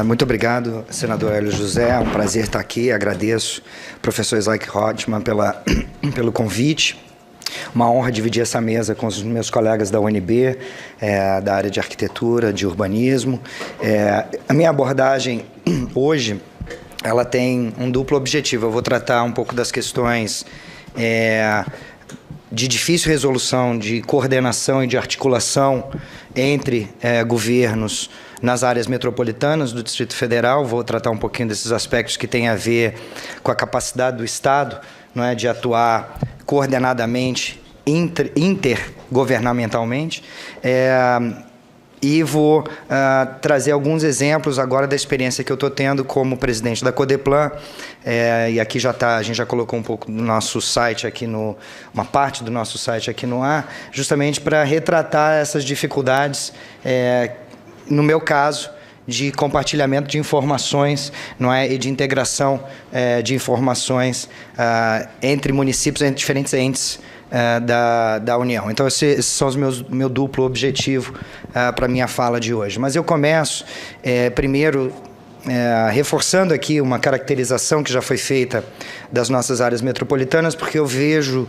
Muito obrigado, senador Hélio José. É um prazer estar aqui. Agradeço ao professor Isaac Rothman pelo convite. Uma honra dividir essa mesa com os meus colegas da UNB, da área de arquitetura, de urbanismo. A minha abordagem hoje, ela tem um duplo objetivo. Eu vou tratar um pouco das questões de difícil resolução, de coordenação e de articulação entre governos nas áreas metropolitanas do Distrito Federal. Vou tratar um pouquinho desses aspectos que têm a ver com a capacidade do Estado, não é, de atuar coordenadamente, intergovernamentalmente, e vou trazer alguns exemplos agora da experiência que eu estou tendo como presidente da Codeplan, e aqui a gente já colocou um pouco do nosso site aqui uma parte do nosso site aqui no ar, justamente para retratar essas dificuldades, no meu caso, de compartilhamento de informações, não é, e de integração de informações entre municípios, entre diferentes entes da União. Então, esses são os meu duplo objetivo para a minha fala de hoje. Mas eu começo, primeiro, reforçando aqui uma caracterização que já foi feita das nossas áreas metropolitanas, porque eu vejo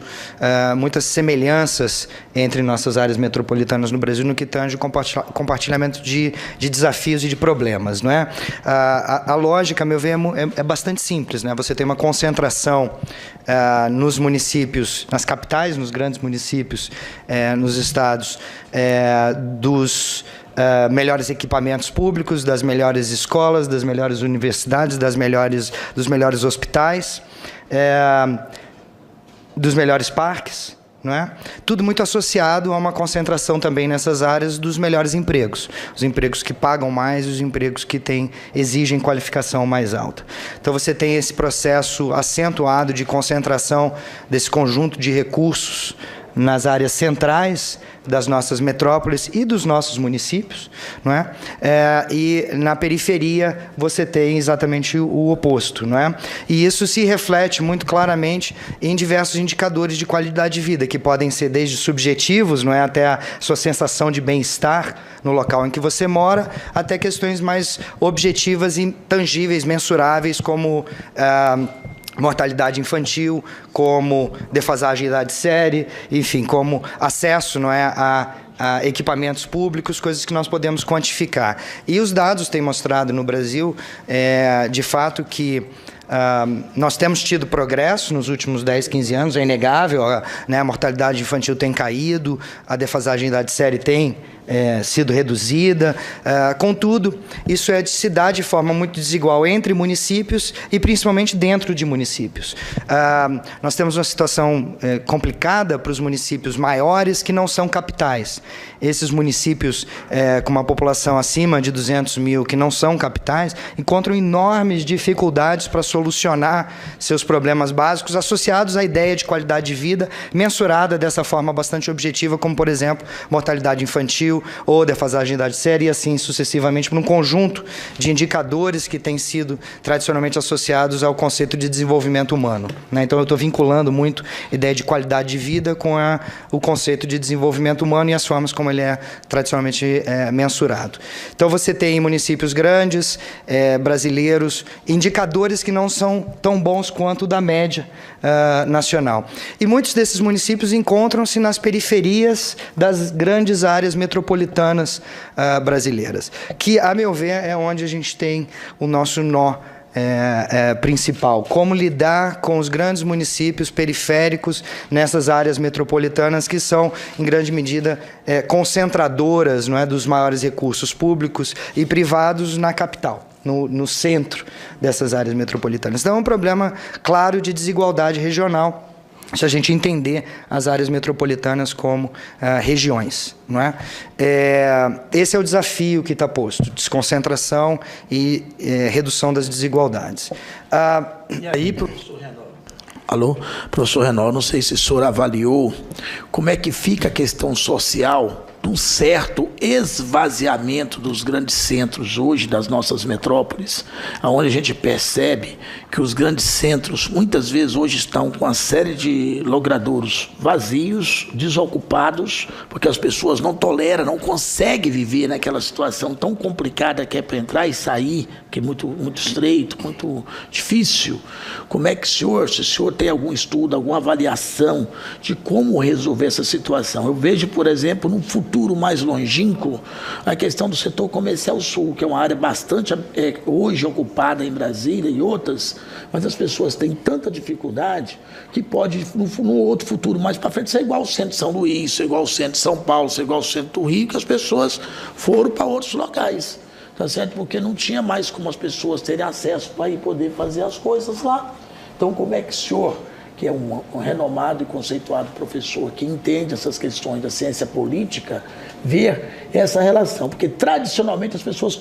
muitas semelhanças entre nossas áreas metropolitanas no Brasil no que tange o compartilhamento de desafios e de problemas, não é? A lógica, a meu ver, é bastante simples, né? Você tem uma concentração nos municípios, nas capitais, nos grandes municípios, nos estados, dos melhores equipamentos públicos, das melhores escolas, das melhores universidades, dos melhores hospitais, dos melhores parques, não é? Tudo muito associado a uma concentração também nessas áreas dos melhores empregos, os empregos que pagam mais e os empregos que exigem qualificação mais alta. Então você tem esse processo acentuado de concentração desse conjunto de recursos nas áreas centrais das nossas metrópoles e dos nossos municípios, não é? E na periferia você tem exatamente o oposto, não é? E isso se reflete muito claramente em diversos indicadores de qualidade de vida, que podem ser desde subjetivos, não é, até a sua sensação de bem-estar no local em que você mora, até questões mais objetivas e tangíveis, mensuráveis, como mortalidade infantil, como defasagem de idade série, enfim, como acesso, não é, a equipamentos públicos, coisas que nós podemos quantificar. E os dados têm mostrado no Brasil, de fato, que nós temos tido progresso nos últimos 10, 15 anos, é inegável, né, a mortalidade infantil tem caído, a defasagem de idade série tem sido reduzida. Contudo, isso se dá de forma muito desigual entre municípios e principalmente dentro de municípios. Nós temos uma situação complicada para os municípios maiores que não são capitais. Esses municípios com uma população acima de 200 mil, que não são capitais, encontram enormes dificuldades para solucionar seus problemas básicos associados à ideia de qualidade de vida mensurada dessa forma bastante objetiva, como, por exemplo, mortalidade infantil ou defasagem de idade séria, e assim sucessivamente, por um conjunto de indicadores que têm sido tradicionalmente associados ao conceito de desenvolvimento humano, né? Então, eu estou vinculando muito a ideia de qualidade de vida com o conceito de desenvolvimento humano e as formas como ele é tradicionalmente mensurado. Então, você tem em municípios grandes, brasileiros, indicadores que não são tão bons quanto o da média nacional. E muitos desses municípios encontram-se nas periferias das grandes áreas metropolitanas brasileiras, que, a meu ver, é onde a gente tem o nosso nó principal. Como lidar com os grandes municípios periféricos nessas áreas metropolitanas que são, em grande medida, concentradoras, não é, dos maiores recursos públicos e privados na capital, no centro dessas áreas metropolitanas. Então, é um problema claro de desigualdade regional, se a gente entender as áreas metropolitanas como regiões, não é? Esse é o desafio que está posto: desconcentração e redução das desigualdades. E aí, professor Renol? Alô, professor Renol, não sei se o senhor avaliou como é que fica a questão social de um certo esvaziamento dos grandes centros hoje das nossas metrópoles, onde a gente percebe que os grandes centros muitas vezes hoje estão com uma série de logradouros vazios, desocupados, porque as pessoas não toleram, não conseguem viver naquela situação tão complicada que é para entrar e sair, que é muito estreito, muito difícil. Como é que se o senhor tem algum estudo, alguma avaliação de como resolver essa situação? Eu vejo, por exemplo, num futuro mais longínquo, a questão do setor comercial sul, que é uma área bastante hoje ocupada em Brasília e outras, mas as pessoas têm tanta dificuldade que pode, num outro futuro mais para frente, ser igual ao centro de São Luís, ser igual ao centro de São Paulo, ser igual ao centro do Rio, que as pessoas foram para outros locais. Tá certo? Porque não tinha mais como as pessoas terem acesso para ir poder fazer as coisas lá. Então, como é que o senhor, que é um renomado e conceituado professor, que entende essas questões da ciência política, vê essa relação? Porque, tradicionalmente, as pessoas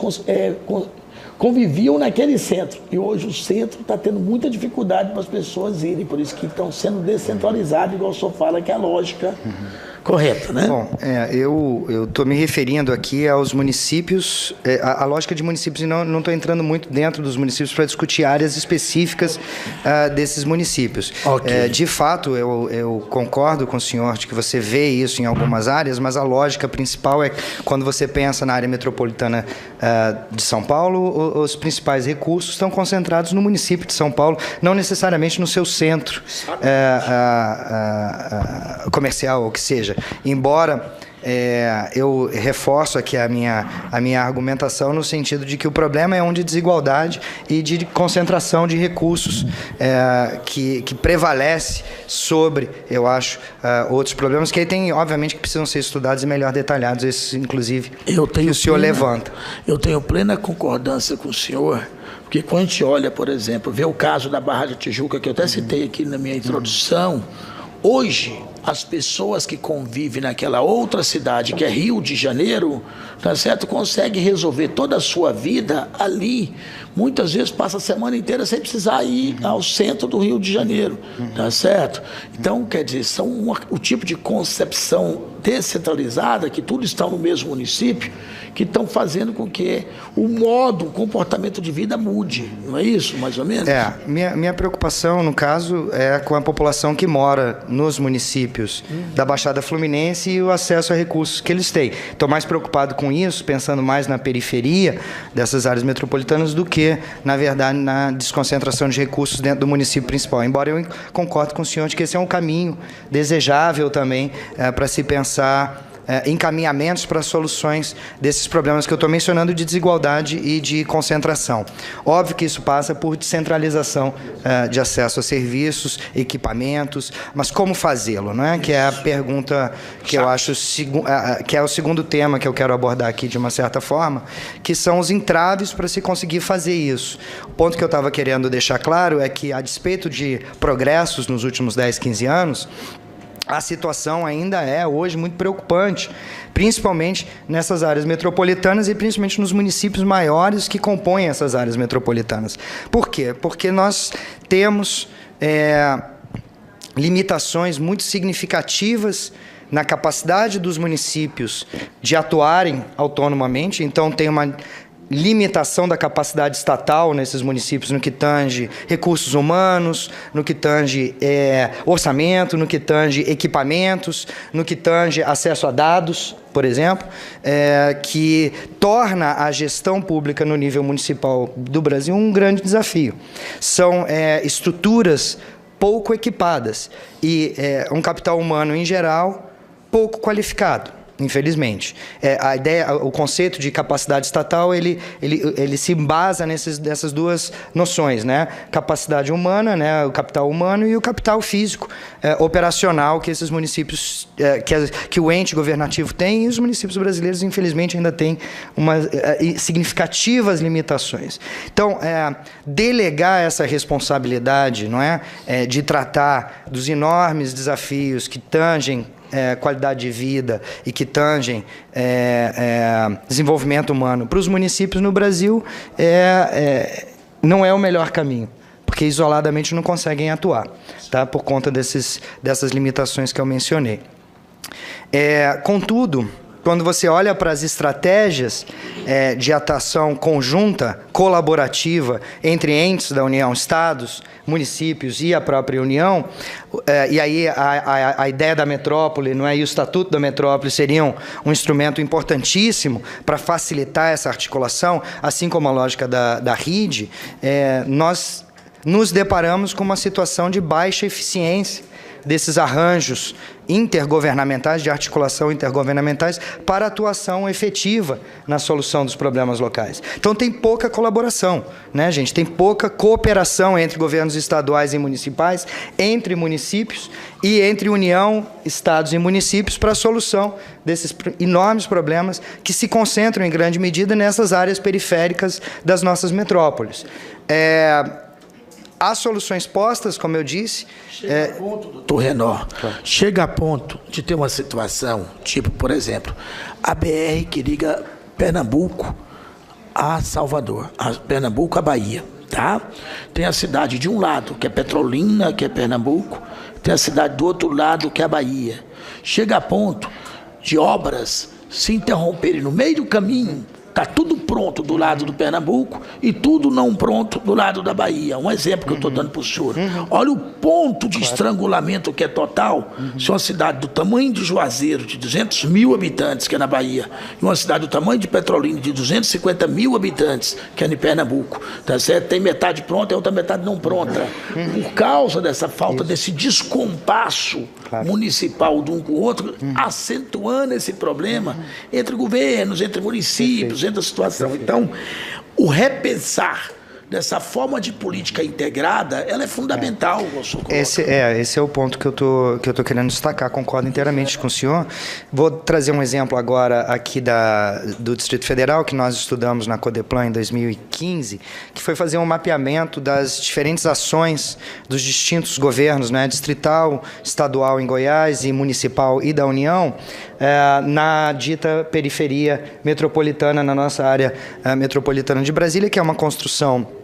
conviviam naquele centro. E hoje o centro está tendo muita dificuldade para as pessoas irem. Por isso que estão sendo descentralizados, igual o senhor fala, que é a lógica correta, né? Bom, eu estou me referindo aqui aos municípios, a lógica de municípios, e não estou entrando muito dentro dos municípios para discutir áreas específicas desses municípios. Okay. De fato, eu concordo com o senhor de que você vê isso em algumas áreas, mas a lógica principal é quando você pensa na área metropolitana de São Paulo, os principais recursos estão concentrados no município de São Paulo, não necessariamente no seu centro comercial, ou que seja. Embora eu reforço aqui a minha argumentação no sentido de que o problema é um de desigualdade e de concentração de recursos que prevalece sobre, eu acho, outros problemas que aí tem, obviamente, que precisam ser estudados e melhor detalhados, esses, inclusive, que o senhor levanta. Eu tenho plena concordância com o senhor, porque quando a gente olha, por exemplo, vê o caso da Barra da Tijuca, que eu até citei aqui na minha introdução, hoje, as pessoas que convivem naquela outra cidade, que é Rio de Janeiro, tá certo? Conseguem resolver toda a sua vida ali. Muitas vezes passa a semana inteira sem precisar ir ao centro do Rio de Janeiro, tá certo? Então, quer dizer, são o tipo de concepção descentralizada, que tudo está no mesmo município, que estão fazendo com que o comportamento de vida mude. Não é isso, mais ou menos? Minha preocupação, no caso, é com a população que mora nos municípios da Baixada Fluminense e o acesso a recursos que eles têm. Estou mais preocupado com isso, pensando mais na periferia dessas áreas metropolitanas do que, na verdade, na desconcentração de recursos dentro do município principal. Embora eu concorde com o senhor de que esse é um caminho desejável também para se pensar encaminhamentos para soluções desses problemas que eu estou mencionando de desigualdade e de concentração. Óbvio que isso passa por descentralização de acesso a serviços, equipamentos, mas como fazê-lo, não é? Que é a pergunta que eu acho que é o segundo tema que eu quero abordar aqui de uma certa forma, que são os entraves para se conseguir fazer isso. O ponto que eu estava querendo deixar claro é que, a despeito de progressos nos últimos 10, 15 anos, a situação ainda é hoje muito preocupante, principalmente nessas áreas metropolitanas e principalmente nos municípios maiores que compõem essas áreas metropolitanas. Por quê? Porque nós temos limitações muito significativas na capacidade dos municípios de atuarem autonomamente, então tem uma limitação da capacidade estatal nesses municípios no que tange recursos humanos, no que tange orçamento, no que tange equipamentos, no que tange acesso a dados, por exemplo, que torna a gestão pública no nível municipal do Brasil um grande desafio. São estruturas pouco equipadas e um capital humano, em geral, pouco qualificado. Infelizmente. O conceito de capacidade estatal, ele se embasa nessas duas noções, né? Capacidade humana, né? O capital humano, e o capital físico, operacional, que esses municípios, que o ente governativo tem, e os municípios brasileiros, infelizmente, ainda têm significativas limitações. Então, delegar essa responsabilidade, não é? De tratar dos enormes desafios que tangem qualidade de vida e que tangem desenvolvimento humano para os municípios no Brasil não é o melhor caminho, porque isoladamente não conseguem atuar, tá? Por conta dessas limitações que eu mencionei. Contudo, quando você olha para as estratégias de atuação conjunta, colaborativa, entre entes da União, estados, municípios e a própria União, e aí a ideia da metrópole, não é, e o Estatuto da Metrópole seriam um instrumento importantíssimo para facilitar essa articulação, assim como a lógica da RID, nós nos deparamos com uma situação de baixa eficiência desses arranjos intergovernamentais, de articulação intergovernamentais, para atuação efetiva na solução dos problemas locais. Então, tem pouca colaboração, né, gente? Tem pouca cooperação entre governos estaduais e municipais, entre municípios e entre União, estados e municípios para a solução desses enormes problemas que se concentram, em grande medida, nessas áreas periféricas das nossas metrópoles. As soluções postas, como eu disse... Chega a ponto, doutor Renó, chega a ponto de ter uma situação, tipo, por exemplo, a BR que liga Pernambuco a Salvador, Pernambuco a Bahia, tá? Tem a cidade de um lado, que é Petrolina, que é Pernambuco, tem a cidade do outro lado, que é a Bahia. Chega a ponto de obras se interromperem no meio do caminho. Está tudo pronto do lado do Pernambuco e tudo não pronto do lado da Bahia. Um exemplo que eu estou dando para o senhor. Olha o ponto de estrangulamento que é total. Se uma cidade do tamanho de Juazeiro, de 200 mil habitantes, que é na Bahia, e uma cidade do tamanho de Petrolina, de 250 mil habitantes, que é em Pernambuco, tá certo? Tem metade pronta e outra metade não pronta. Por causa dessa falta, desse descompasso municipal de um com o outro, acentuando esse problema entre governos, entre municípios, da situação. Então, o repensar dessa forma de política integrada, ela é fundamental. Esse é o ponto que eu tô querendo destacar, concordo inteiramente com o senhor. Vou trazer um exemplo agora aqui do Distrito Federal, que nós estudamos na Codeplan em 2015, que foi fazer um mapeamento das diferentes ações dos distintos governos, né, distrital, estadual em Goiás e municipal e da União, na dita periferia metropolitana, na nossa área metropolitana de Brasília, que é uma construção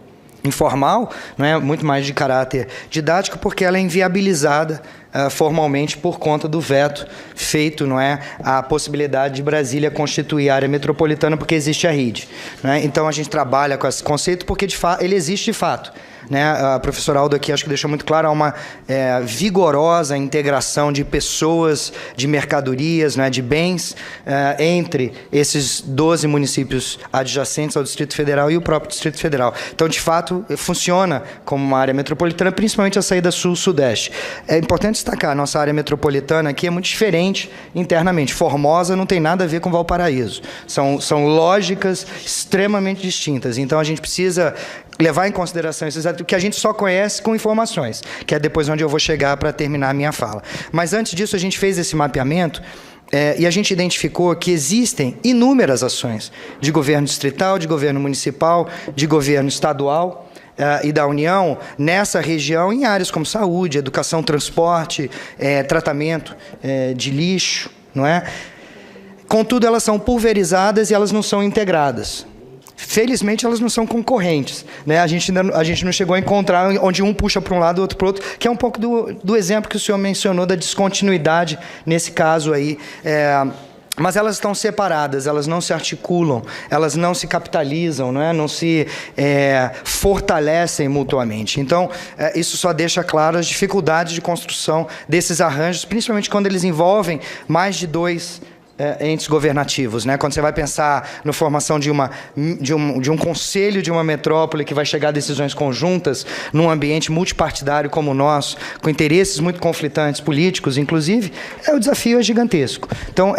informal, não é, muito mais de caráter didático, porque ela é inviabilizada formalmente por conta do veto feito, não é, a possibilidade de Brasília constituir área metropolitana, porque existe a RID, não é? Então a gente trabalha com esse conceito porque de fato ele existe de fato, né? A professora Aldo aqui acho que deixou muito claro, há uma vigorosa integração de pessoas, de mercadorias, né, de bens entre esses 12 municípios adjacentes ao Distrito Federal e o próprio Distrito Federal. Então, de fato, funciona como uma área metropolitana, principalmente a saída sul-sudeste. É importante destacar, a nossa área metropolitana aqui é muito diferente internamente. Formosa não tem nada a ver com Valparaíso. São lógicas extremamente distintas. Então, a gente precisa levar em consideração esses atributos que a gente só conhece com informações, que é depois onde eu vou chegar para terminar a minha fala. Mas, antes disso, a gente fez esse mapeamento e a gente identificou que existem inúmeras ações de governo distrital, de governo municipal, de governo estadual, e da União nessa região em áreas como saúde, educação, transporte, tratamento de lixo, não é? Contudo, elas são pulverizadas e elas não são integradas. Felizmente, elas não são concorrentes, né? A gente não chegou a encontrar onde um puxa para um lado e outro para o outro, que é um pouco do exemplo que o senhor mencionou da descontinuidade nesse caso aí. Mas elas estão separadas, elas não se articulam, elas não se capitalizam, não se fortalecem mutuamente. Então, isso só deixa claro as dificuldades de construção desses arranjos, principalmente quando eles envolvem mais de dois entes governativos, né? Quando você vai pensar na formação de um conselho de uma metrópole que vai chegar a decisões conjuntas num ambiente multipartidário como o nosso, com interesses muito conflitantes políticos, inclusive, o desafio é gigantesco. Então,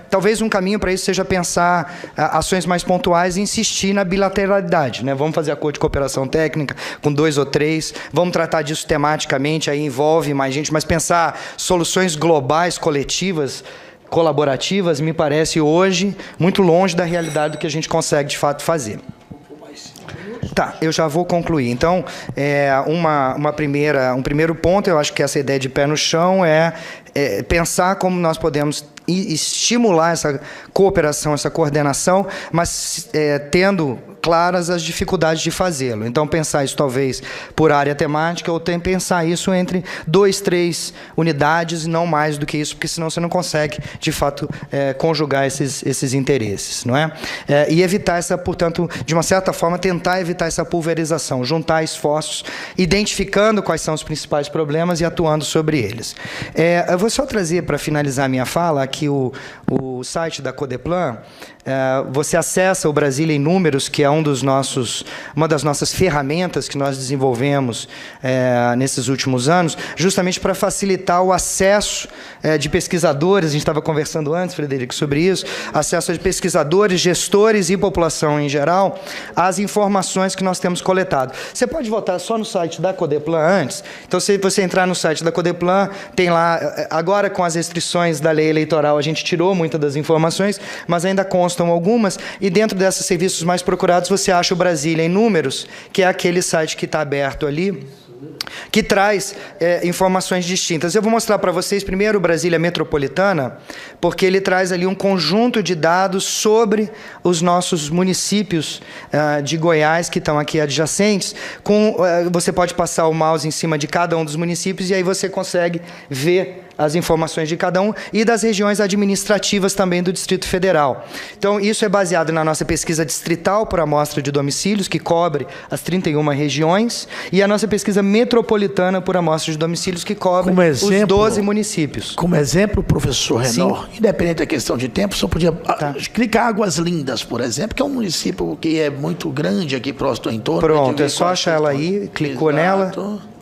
talvez um caminho para isso seja pensar ações mais pontuais e insistir na bilateralidade, né? Vamos fazer acordo de cooperação técnica com 2 ou 3, vamos tratar disso tematicamente, aí envolve mais gente, mas pensar soluções globais, coletivas, colaborativas, me parece hoje muito longe da realidade do que a gente consegue de fato fazer. Tá, eu já vou concluir. Então, um primeiro ponto, eu acho que essa ideia de pé no chão é pensar como nós podemos estimular essa cooperação, essa coordenação, mas tendo claras as dificuldades de fazê-lo. Então, pensar isso talvez por área temática, ou pensar isso entre 2, 3 unidades, e não mais do que isso, porque senão você não consegue, de fato, conjugar esses interesses, não é? E evitar portanto, de uma certa forma, tentar evitar essa pulverização, juntar esforços, identificando quais são os principais problemas e atuando sobre eles. Eu vou só trazer, para finalizar a minha fala, aqui o site da Codeplan. Você acessa o Brasília em Números, que é uma das nossas ferramentas que nós desenvolvemos nesses últimos anos, justamente para facilitar o acesso de pesquisadores. A gente estava conversando antes, Frederico, sobre isso, acesso de pesquisadores, gestores e população em geral às informações que nós temos coletado. Você pode voltar só no site da Codeplan antes. Então, se você entrar no site da Codeplan, tem lá, agora com as restrições da lei eleitoral, a gente tirou muitas das informações, mas ainda constam algumas, e dentro desses serviços mais procurados você acha o Brasília em Números, que é aquele site que está aberto ali, que traz informações distintas. Eu vou mostrar para vocês primeiro o Brasília Metropolitana, porque ele traz ali um conjunto de dados sobre os nossos municípios de Goiás, que estão aqui adjacentes. Você pode passar o mouse em cima de cada um dos municípios, e aí você consegue ver as informações de cada um e das regiões administrativas também do Distrito Federal. Então, isso é baseado na nossa pesquisa distrital por amostra de domicílios, que cobre as 31 regiões, e a nossa pesquisa metropolitana por amostra de domicílios, que cobre os 12 municípios. Como exemplo, professor Renor, independente da questão de tempo, só podia clicar Águas Lindas, por exemplo, que é um município que é muito grande aqui próximo do entorno. Pronto, é só achar ela aí, clicou nela.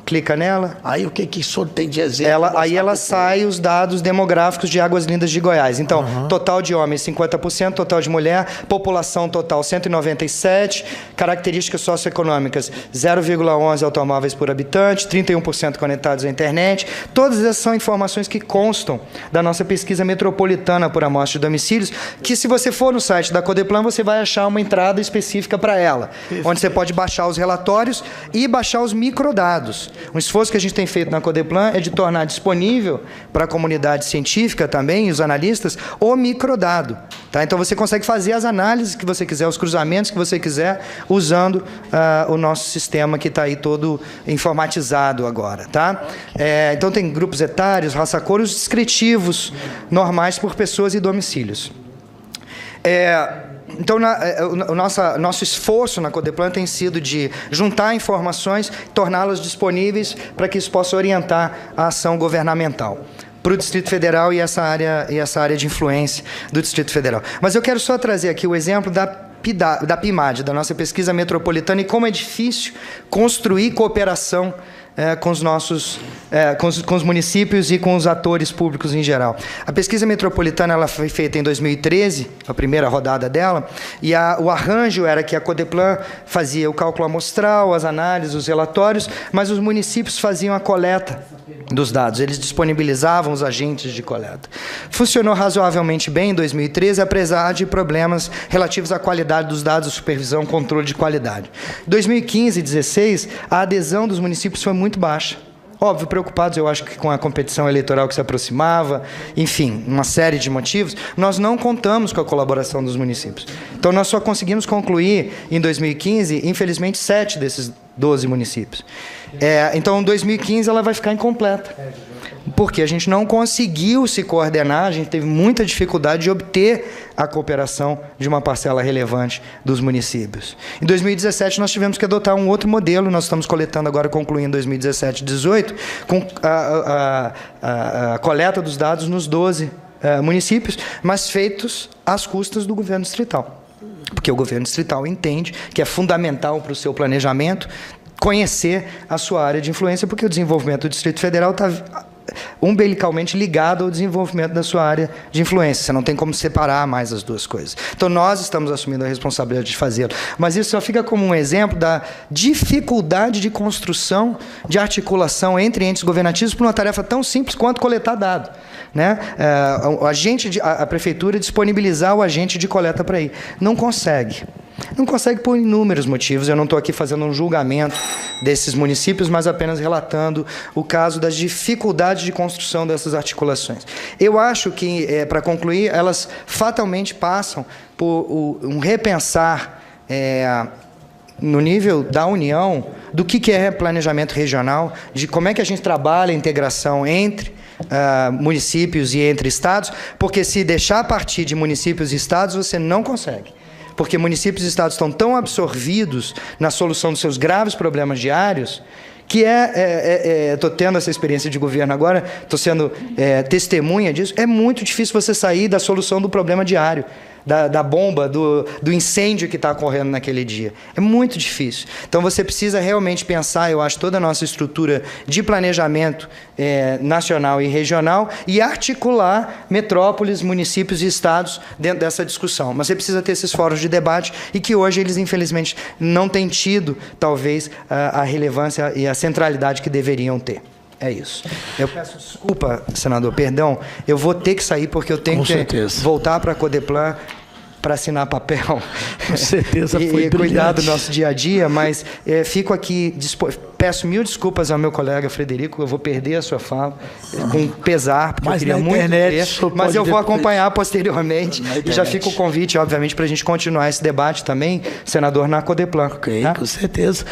Clica nela. Aí o que o senhor tem de exemplo? Aí ela sai os dados demográficos de Águas Lindas de Goiás. Então, total de homens 50%, total de mulher, população total 197, características socioeconômicas 0,11 automóveis por habitante, 31% conectados à internet. Todas essas são informações que constam da nossa pesquisa metropolitana por amostra de domicílios, que se você for no site da Codeplan, você vai achar uma entrada específica para ela, onde você pode baixar os relatórios e baixar os microdados. Um esforço que a gente tem feito na Codeplan é de tornar disponível para a comunidade científica também, e os analistas, o microdado. Tá? Então, você consegue fazer as análises que você quiser, os cruzamentos que você quiser, usando o nosso sistema que está aí todo informatizado agora. Tá? Então, tem grupos etários, raça, cor, os descritivos normais por pessoas e domicílios. Então, o nosso esforço na Codeplan tem sido de juntar informações, torná-las disponíveis para que isso possa orientar a ação governamental para o Distrito Federal e essa área de influência do Distrito Federal. Mas eu quero só trazer aqui o exemplo da PIMAD, da nossa pesquisa metropolitana, e como é difícil construir cooperação com os municípios e com os atores públicos em geral. A pesquisa metropolitana ela foi feita em 2013, a primeira rodada dela, e o arranjo era que a Codeplan fazia o cálculo amostral, as análises, os relatórios, mas os municípios faziam a coleta dos dados, eles disponibilizavam os agentes de coleta. Funcionou razoavelmente bem em 2013, apesar de problemas relativos à qualidade dos dados, supervisão, controle de qualidade. Em 2015 e 2016, a adesão dos municípios foi muito baixa. Óbvio, preocupados, eu acho que com a competição eleitoral que se aproximava, enfim, uma série de motivos, nós não contamos com a colaboração dos municípios. Então, nós só conseguimos concluir, em 2015, infelizmente, 7 desses 12 municípios. Então, em 2015, ela vai ficar incompleta, porque a gente não conseguiu se coordenar, a gente teve muita dificuldade de obter a cooperação de uma parcela relevante dos municípios. Em 2017, nós tivemos que adotar um outro modelo, nós estamos coletando agora, concluindo 2017 e 2018, com a coleta dos dados nos 12 municípios, mas feitos às custas do governo distrital. Porque o governo distrital entende que é fundamental para o seu planejamento conhecer a sua área de influência, porque o desenvolvimento do Distrito Federal está umbilicalmente ligado ao desenvolvimento da sua área de influência. Você não tem como separar mais as duas coisas. Então, nós estamos assumindo a responsabilidade de fazê-lo. Mas isso só fica como um exemplo da dificuldade de construção, de articulação entre entes governativos por uma tarefa tão simples quanto coletar dado. Né? A prefeitura disponibilizar o agente de coleta para ir. Não consegue. Não consegue por inúmeros motivos. Eu não estou aqui fazendo um julgamento desses municípios, mas apenas relatando o caso das dificuldades de construção dessas articulações. Eu acho que, para concluir, elas fatalmente passam por um repensar no nível da União, do que é planejamento regional, de como é que a gente trabalha a integração entre municípios e entre estados, porque se deixar partir de municípios e estados, você não consegue. Porque municípios e estados estão tão absorvidos na solução dos seus graves problemas diários, que estou tendo essa experiência de governo agora, estou sendo testemunha disso, é muito difícil você sair da solução do problema diário, da bomba, do incêndio que está ocorrendo naquele dia. É muito difícil. Então, você precisa realmente pensar, eu acho, toda a nossa estrutura de planejamento nacional e regional e articular metrópoles, municípios e estados dentro dessa discussão. Mas você precisa ter esses fóruns de debate e que hoje eles, infelizmente, não têm tido, talvez, a relevância e a centralidade que deveriam ter. É isso. Eu peço desculpa, senador, perdão, eu vou ter que sair porque eu tenho que voltar para a Codeplan para assinar papel. Com certeza foi e cuidar do nosso dia a dia, mas fico aqui, peço mil desculpas ao meu colega Frederico, eu vou perder a sua fala, com pesar, porque eu queria muito ver, mas eu vou acompanhar posteriormente, e já fica o convite, obviamente, para a gente continuar esse debate também, senador, na Codeplan. Ok, tá? Com certeza.